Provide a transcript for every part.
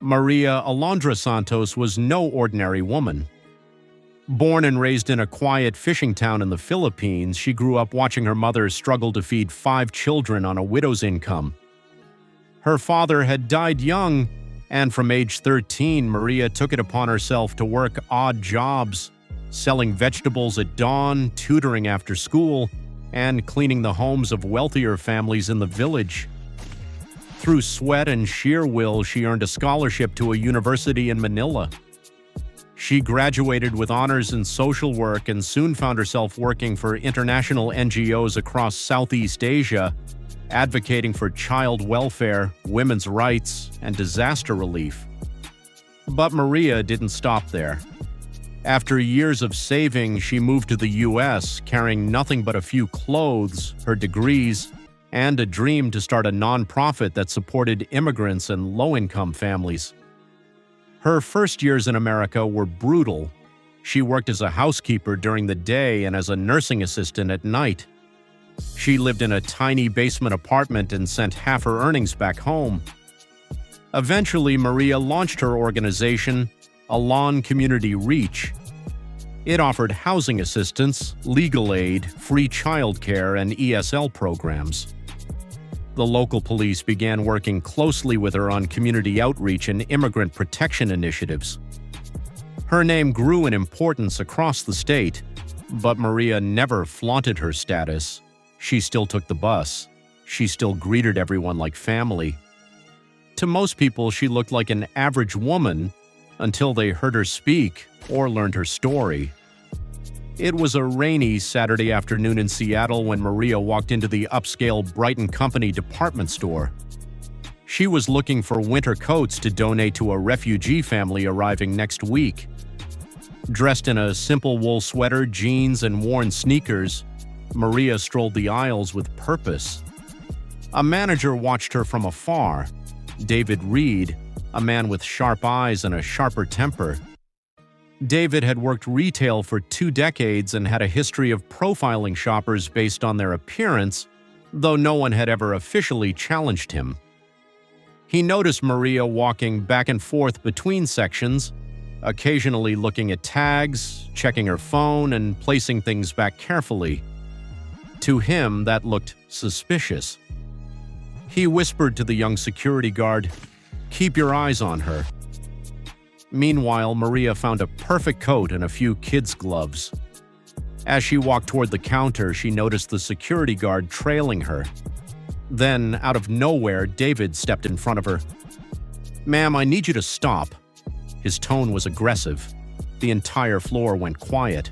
Maria Alondra Santos was no ordinary woman. Born and raised in a quiet fishing town in the Philippines, she grew up watching her mother struggle to feed 5 children on a widow's income. Her father had died young, and from age 13, Maria took it upon herself to work odd jobs, selling vegetables at dawn, tutoring after school, and cleaning the homes of wealthier families in the village. Through sweat and sheer will, she earned a scholarship to a university in Manila. She graduated with honors in social work and soon found herself working for international NGOs across Southeast Asia, advocating for child welfare, women's rights, and disaster relief. But Maria didn't stop there. After years of saving, she moved to the US, carrying nothing but a few clothes, her degrees, and a dream to start a nonprofit that supported immigrants and low-income families. Her first years in America were brutal. She worked as a housekeeper during the day and as a nursing assistant at night. She lived in a tiny basement apartment and sent half her earnings back home. Eventually, Maria launched her organization, Alon Community Reach. It offered housing assistance, legal aid, free childcare, and ESL programs. The local police began working closely with her on community outreach and immigrant protection initiatives. Her name grew in importance across the state, but Maria never flaunted her status. She still took the bus. She still greeted everyone like family. To most people, she looked like an average woman until they heard her speak or learned her story. It was a rainy Saturday afternoon in Seattle when Maria walked into the upscale Brighton Company department store. She was looking for winter coats to donate to a refugee family arriving next week. Dressed in a simple wool sweater, jeans, and worn sneakers, Maria strolled the aisles with purpose. A manager watched her from afar, David Reed, a man with sharp eyes and a sharper temper. David had worked retail for 2 decades and had a history of profiling shoppers based on their appearance, though no one had ever officially challenged him. He noticed Maria walking back and forth between sections, occasionally looking at tags, checking her phone, and placing things back carefully. To him, that looked suspicious. He whispered to the young security guard, "Keep your eyes on her." Meanwhile, Maria found a perfect coat and a few kids' gloves. As she walked toward the counter, she noticed the security guard trailing her. Then, out of nowhere, David stepped in front of her. "Ma'am, I need you to stop." His tone was aggressive. The entire floor went quiet.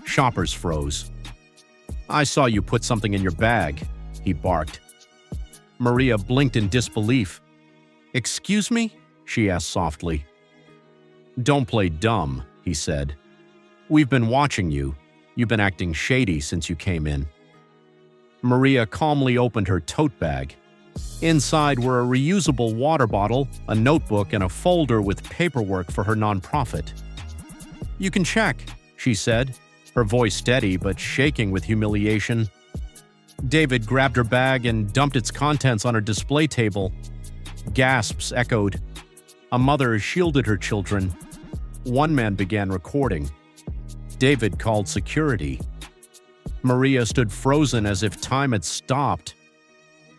Shoppers froze. "I saw you put something in your bag," he barked. Maria blinked in disbelief. "Excuse me?" she asked softly. "Don't play dumb," he said. "We've been watching you. You've been acting shady since you came in." Maria calmly opened her tote bag. Inside were a reusable water bottle, a notebook, and a folder with paperwork for her nonprofit. "You can check," she said, her voice steady but shaking with humiliation. David grabbed her bag and dumped its contents on her display table. Gasps echoed. A mother shielded her children. One man began recording. David called security. Maria stood frozen as if time had stopped.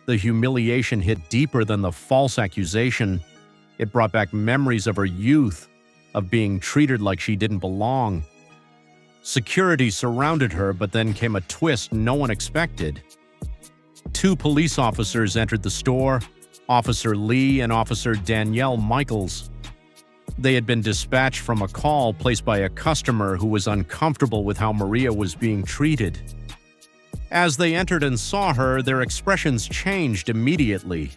The humiliation hit deeper than the false accusation. It brought back memories of her youth, of being treated like she didn't belong. Security surrounded her, but then came a twist no one expected. 2 police officers entered the store, Officer Lee and Officer Danielle Michaels. They had been dispatched from a call placed by a customer who was uncomfortable with how Maria was being treated. As they entered and saw her, their expressions changed immediately.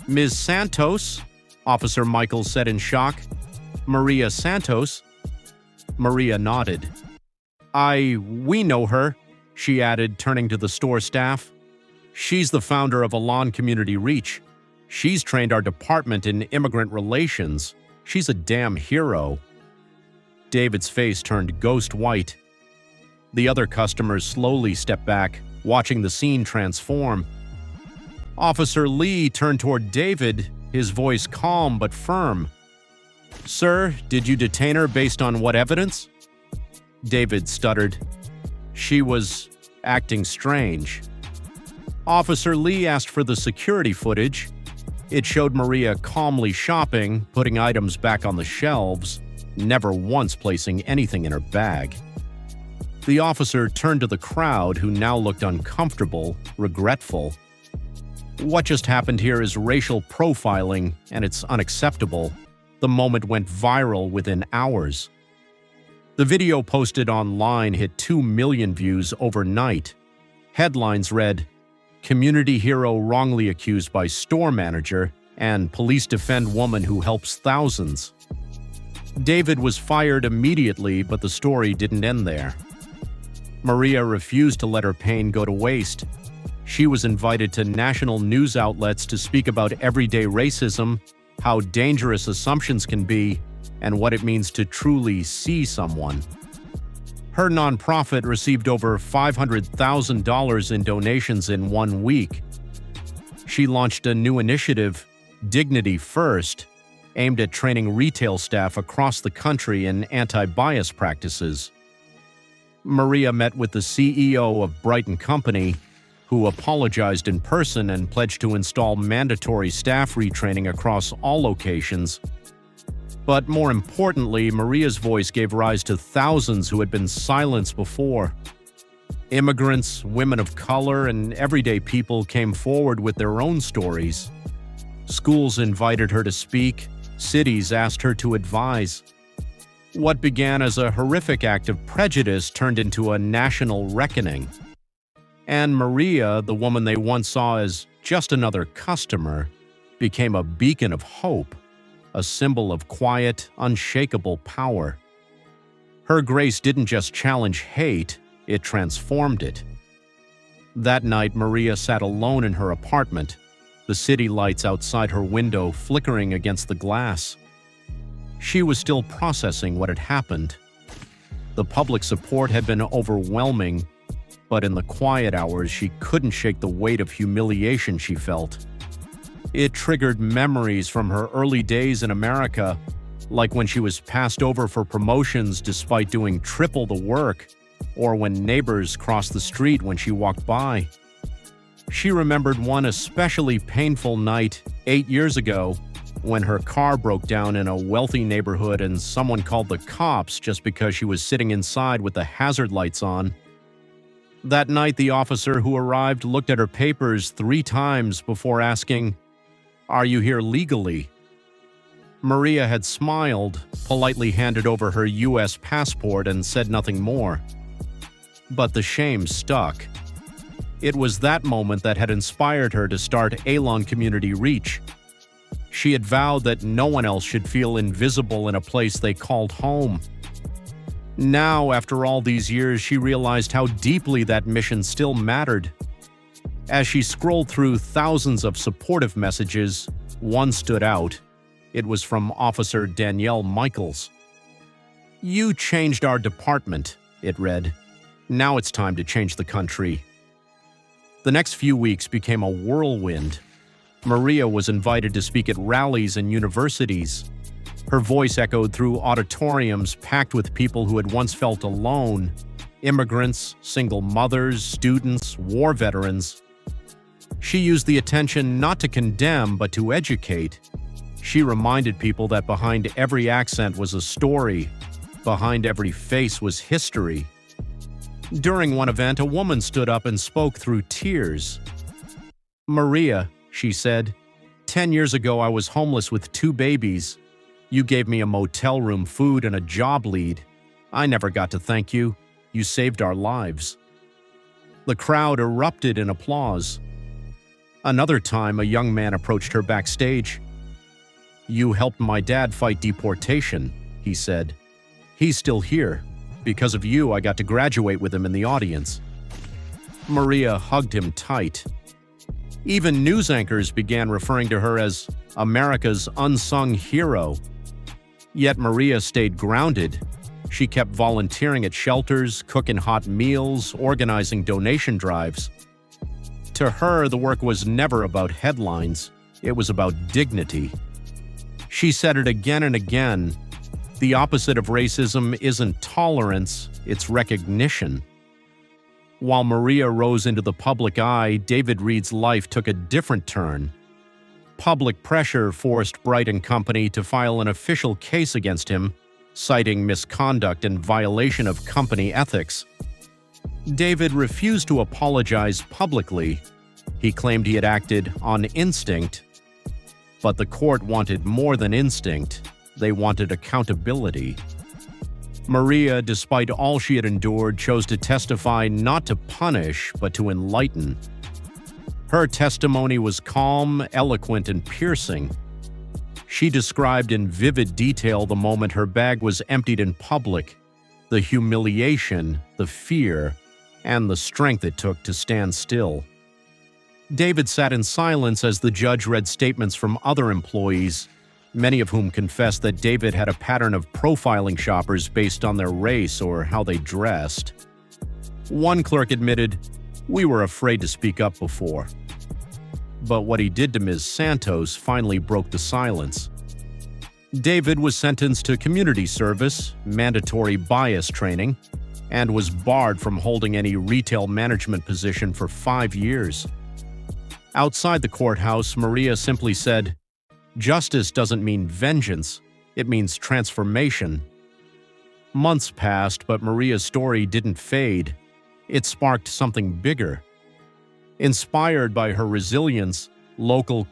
"Ms. Santos?" Officer Michaels said in shock. "Maria Santos?" Maria nodded. We know her," she added, turning to the store staff. "She's the founder of Alon Community Reach. She's trained our department in immigrant relations. She's a damn hero." David's face turned ghost white. The other customers slowly stepped back, watching the scene transform. Officer Lee turned toward David, his voice calm but firm. "Sir, did you detain her based on what evidence?" David stuttered. "She was acting strange." Officer Lee asked for the security footage. It showed Maria calmly shopping, putting items back on the shelves, never once placing anything in her bag. The officer turned to the crowd, who now looked uncomfortable, regretful. "What just happened here is racial profiling, and it's unacceptable." The moment went viral within hours. The video posted online hit 2 million views overnight. Headlines read, "Community hero wrongly accused by store manager," and "Police defend woman who helps thousands." David was fired immediately, but the story didn't end there. Maria refused to let her pain go to waste. She was invited to national news outlets to speak about everyday racism, how dangerous assumptions can be, and what it means to truly see someone. Her nonprofit received over $500,000 in donations in 1 week. She launched a new initiative, Dignity First, aimed at training retail staff across the country in anti-bias practices. Maria met with the CEO of Brighton Company, who apologized in person and pledged to install mandatory staff retraining across all locations. But more importantly, Maria's voice gave rise to thousands who had been silenced before. Immigrants, women of color, and everyday people came forward with their own stories. Schools invited her to speak, cities asked her to advise. What began as a horrific act of prejudice turned into a national reckoning. And Maria, the woman they once saw as just another customer, became a beacon of hope, a symbol of quiet, unshakable power. Her grace didn't just challenge hate, it transformed it. That night, Maria sat alone in her apartment, the city lights outside her window flickering against the glass. She was still processing what had happened. The public support had been overwhelming, but in the quiet hours, she couldn't shake the weight of humiliation she felt. It triggered memories from her early days in America, like when she was passed over for promotions despite doing triple the work, or when neighbors crossed the street when she walked by. She remembered one especially painful night 8 years ago when her car broke down in a wealthy neighborhood and someone called the cops just because she was sitting inside with the hazard lights on. That night, the officer who arrived looked at her papers 3 times before asking, "Are you here legally?" Maria had smiled, politely handed over her U.S. passport, and said nothing more. But the shame stuck. It was that moment that had inspired her to start Alon Community Reach. She had vowed that no one else should feel invisible in a place they called home. Now, after all these years, she realized how deeply that mission still mattered. As she scrolled through thousands of supportive messages, one stood out. It was from Officer Danielle Michaels. "You changed our department," it read. "Now it's time to change the country." The next few weeks became a whirlwind. Maria was invited to speak at rallies and universities. Her voice echoed through auditoriums packed with people who had once felt alone: immigrants, single mothers, students, war veterans. She used the attention not to condemn, but to educate. She reminded people that behind every accent was a story, behind every face was history. During one event, a woman stood up and spoke through tears. "Maria," she said, "10 years ago I was homeless with 2 babies. You gave me a motel room, food, and a job lead. I never got to thank you. You saved our lives." The crowd erupted in applause. Another time, a young man approached her backstage. "You helped my dad fight deportation," he said. "He's still here. Because of you, I got to graduate with him in the audience." Maria hugged him tight. Even news anchors began referring to her as America's unsung hero. Yet Maria stayed grounded. She kept volunteering at shelters, cooking hot meals, organizing donation drives. To her, the work was never about headlines. It was about dignity. She said it again and again. The opposite of racism isn't tolerance, it's recognition. While Maria rose into the public eye, David Reed's life took a different turn. Public pressure forced Bright and Company to file an official case against him, citing misconduct and violation of company ethics. David refused to apologize publicly. He claimed he had acted on instinct. But the court wanted more than instinct. They wanted accountability. Maria, despite all she had endured, chose to testify not to punish, but to enlighten. Her testimony was calm, eloquent, and piercing. She described in vivid detail the moment her bag was emptied in public, the humiliation, the fear, and the strength it took to stand still. David sat in silence as the judge read statements from other employees, many of whom confessed that David had a pattern of profiling shoppers based on their race or how they dressed. One clerk admitted, "We were afraid to speak up before." But what he did to Ms. Santos finally broke the silence. David was sentenced to community service, mandatory bias training, and was barred from holding any retail management position for 5 years. Outside the courthouse, Maria simply said, "Justice doesn't mean vengeance, it means transformation." Months passed, but Maria's story didn't fade. It sparked something bigger. Inspired by her resilience, local